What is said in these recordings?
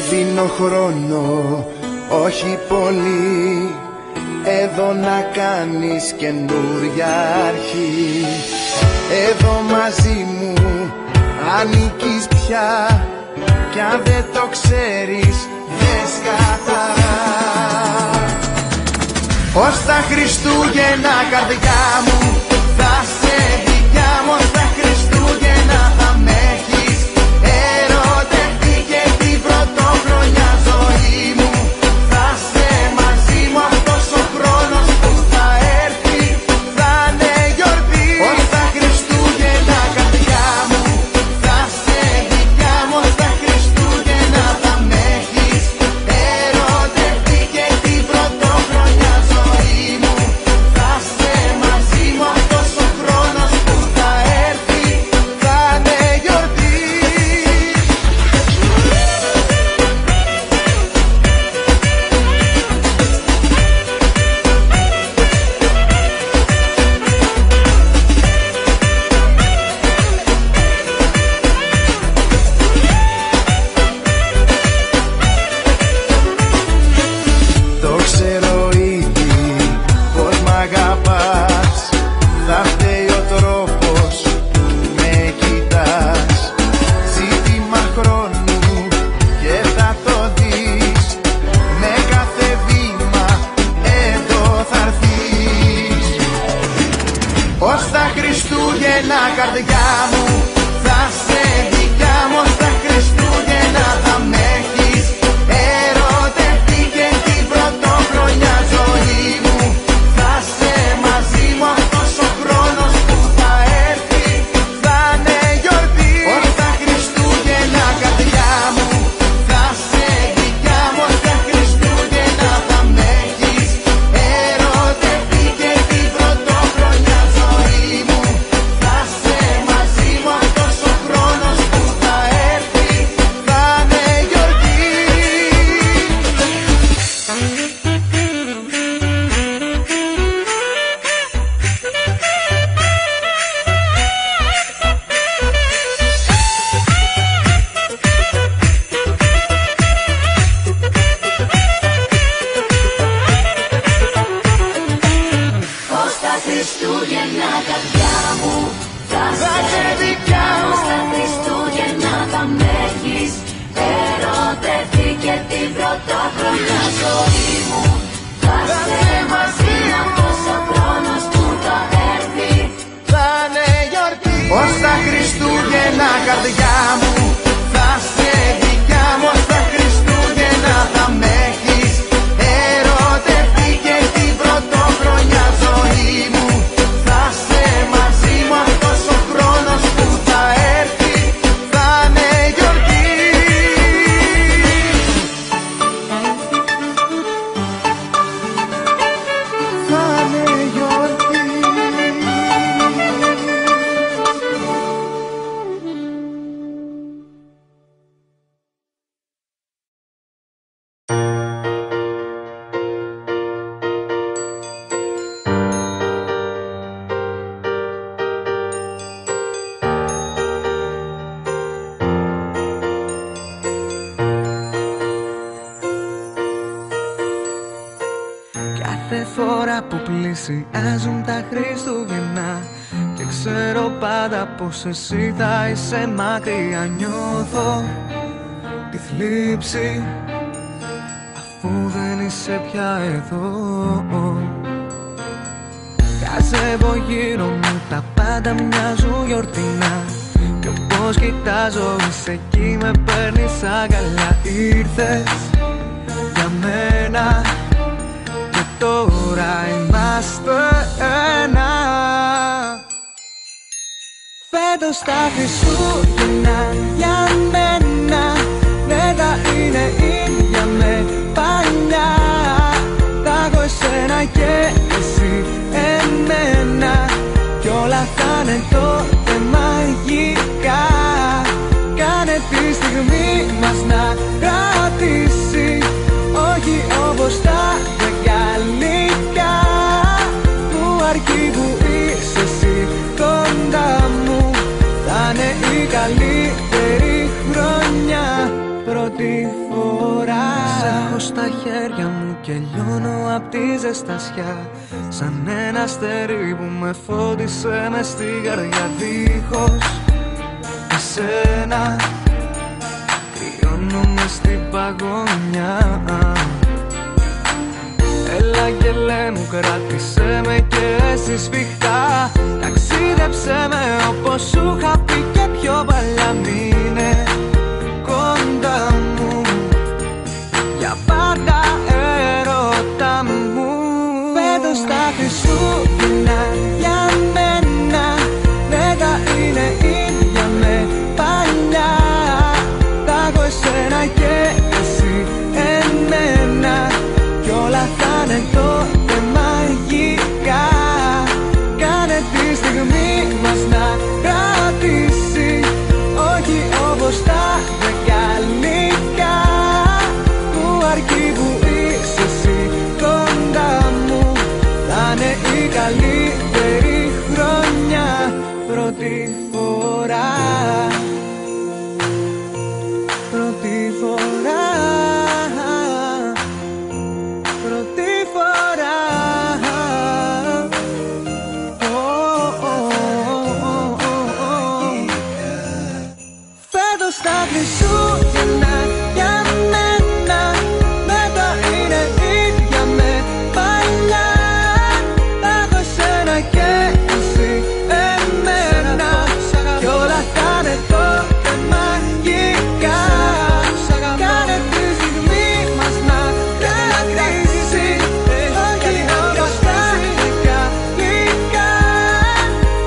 δίνω χρόνο, όχι πολύ, εδώ να κάνεις καινούρια αρχή. Εδώ μαζί μου ανήκεις πια, κι αν δεν το ξέρεις δες καθαρά. Ως τα Χριστούγεννα καρδιά μου θα σε δικιά μου, ως τα Χριστούγεννα θα με έχεις ερωτευτεί και την πρωτοχρονιά ζωή μου θα σε μαζί μου. Αυτός ο χρόνος που θα έρθει θα είναι γιορτή. Ως τα Χριστούγεννα καρδιά μου θα σε δικιά μου, ως τα Χριστούγεννα θα με έχεις ερωτευτεί και την πρωτοχρονιά ζωή μου θα σε μαζί μου. Αυτός ο χρόνος που θα έρθει θα είναι γιορτή. Το ξέρω ήδη πως μ' αγαπάς, θα φταίει ο τρόπος που με κοιτάς. Ζήτημα χρόνου και θα το δεις, με κάθε βήμα εδώ θα έρθεις. Ως τα Χριστούγεννα καρδιά μου θα σε δικιά μου, ως τα Χριστούγεννα θα με έχεις ερωτευτεί και την πρωτοχρονιά ζωή μου θα σε μαζί μου. Αυτός ο χρόνος που θα έρθει θα είναι γιορτή. Ως τα Χριστούγεννα καρδιά μου θα σε δικιά μου, ως τα Χριστούγεννα θα με έχεις ερωτευτεί και την πρωτοχρονιά ζωή μου θα σε μαζί μου. Αυτός ο χρόνος που θα έρθει θα είναι γιορτή. Ως τα Χριστούγεννα καρδιά μου θα Θα σε σε δικιά μου, Ως τα Χριστούγεννα θα με έχεις ερωτευτεί και την πρωτοχρονιά ζωή μου θα σε μαζί μου. Αυτός ο χρόνος που θα έρθει θα είναι γιορτή. Ως τα Χριστούγεννα καρδιά μου θα σε δικιά μου, ως τα Χριστούγεννα θα με έχεις ερωτευτεί και την πρωτοχρονιά ζωή μου θα σε μαζί μου. Αυτός ο χρόνος που θα έρθει θα είναι γιορτή. Θα είναι γιορτή. Κάθε φορά που πλησιάζουν τα Χριστούγεννα και ξέρω πάντα πως εσύ θα είσαι μακριά, νιώθω τη θλίψη αφού δεν είσαι πια εδώ. Χαζεύω γύρω μου, τα πάντα μοιάζουν γιορτινά κι όπως κοιτάζω είσαι εκεί, με παίρνεις αγκαλιά. Ήρθες για μένα και τώρα είμαστε ένα. Φέτος τα Χριστούγεννα για μένα δεν θα είναι ίδια με παλιά. Θα έχω εσένα και εσύ εμένα κι όλα θα είναι τότε μαγικά. Κάνε τη στιγμή μας να κρατήσει, όχι όπως τα γαλλικά, που αρκεί που είσαι εσύ κοντά μου. Θα είναι η καλύτερη χρονιά πρώτη φορά. στα χέρια μου και λιώνω απ' τη ζεστασιά. Σαν ένα αστέρι που με φώτισε μες στην καρδιά. Δίχως εσένα κρυώνω μες στην παγωνιά. Έλα γελέ μου, κράτησέ με και εσύ σφιχτά. Ταξίδεψέ με όπως σου είχα πει και πιο παλιά. Μείνε κοντά μου για πάντα, έρωτα μου. Φέτος τα Χριστούγεννα για μένα δεν θα είναι ίδια με παλιά. Θα έχω εσένα και εσύ εμένα κι όλα θα είναι τότε μαγικά. Κάνε τη στιγμή μας να κρατήσει, όχι όπως τα δεκαλικά. Που αρκεί που είσαι εσύ κοντά μου, θα είναι η καλύτερη χρονιά. Πρώτη φορά, πρώτη φορά, πρώτη φορά. Φέτος τα Χριστούγεννα για μένα δεν θα είναι ίδια με παλιά. Θα έχω εσένα και εσύ εμένα κι όλα θα είναι τότε μαγικά. Κάνε τη στιγμή μας να κρατήσει, όχι όπως τα δεκαλικά.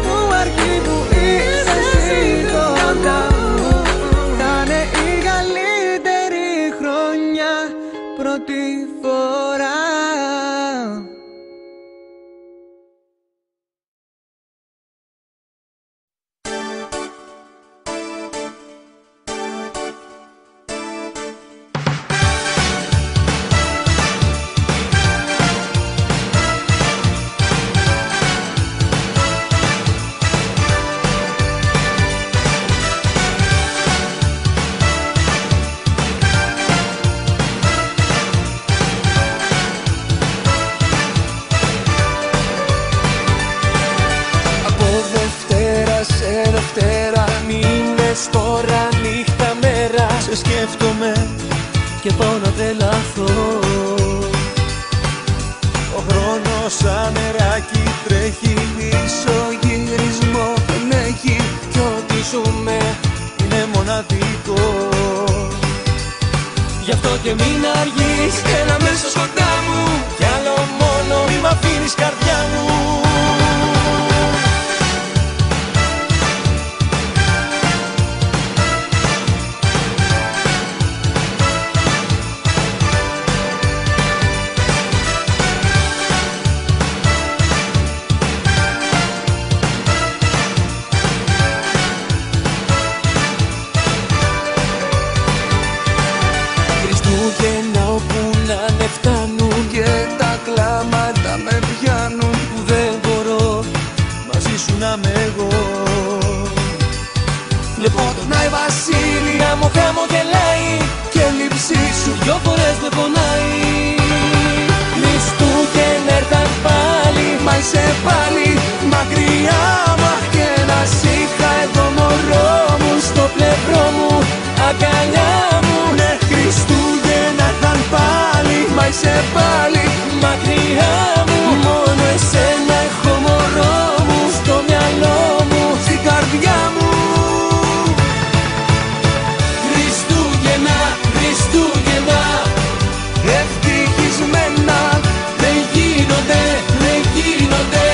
Που αρκεί που είσαι εσύ κοντά μου, θα είναι η καλύτερη χρονιά. Πρώτη φορά. Από Δευτέρα σε Δευτέρα, μήνες τώρα νύχτα μέρα, σε σκέφτομαι Και πάω να τρελαθώ. ο χρόνος σαν νεράκι τρέχει, ισογυρισμό δεν έχει κι ό,τι ζούμε είναι μοναδικό. Γι' αυτό και μην αργείς, έλα μέσα κοντά μου, κι άλλο μόνο μη μ' αφήνεις καρδιά μου. Χριστούγεννα όπου να με φτάνουν και τα κλάματα με πιάνουν, που δεν μπορώ μαζί σου να είμαι εγώ. Βλέπω τον Άι Βασίλη να μου χαμογελάει και η λήψη σου δυο φορές με πονάει. Χριστούγεννα έρθαν πάλι, μα είσαι πάλι μακριά μου. Αχ, και να σ' είχα εδώ μωρό μου, στο πλευρό μου, αγκαλιά μου. Ναι, Χριστούγεννα έρθαν πάλι, μα είσαι πάλι μακριά μου. Μόνο εσένα έχω μωρό μου, στο μυαλό μου, στην καρδιά μου. Χριστούγεννα, Χριστούγεννα, ευτυχισμένα δεν γίνονται, δεν γίνονται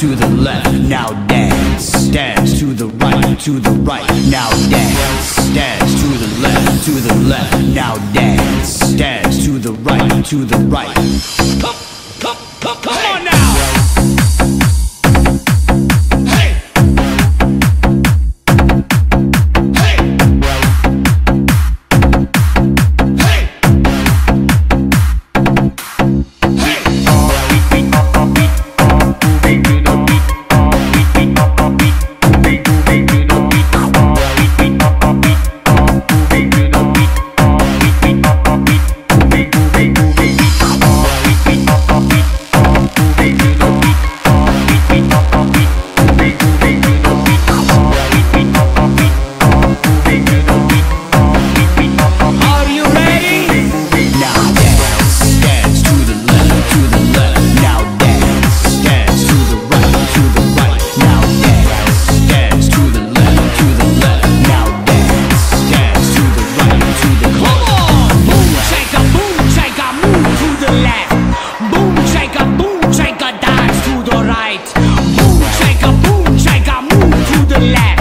to the left, now dance. Dance to the right, to the right, now dance. Dance to the left, now dance. Dance to the right, to the right. Come on now! Boom, shake a, move to the left.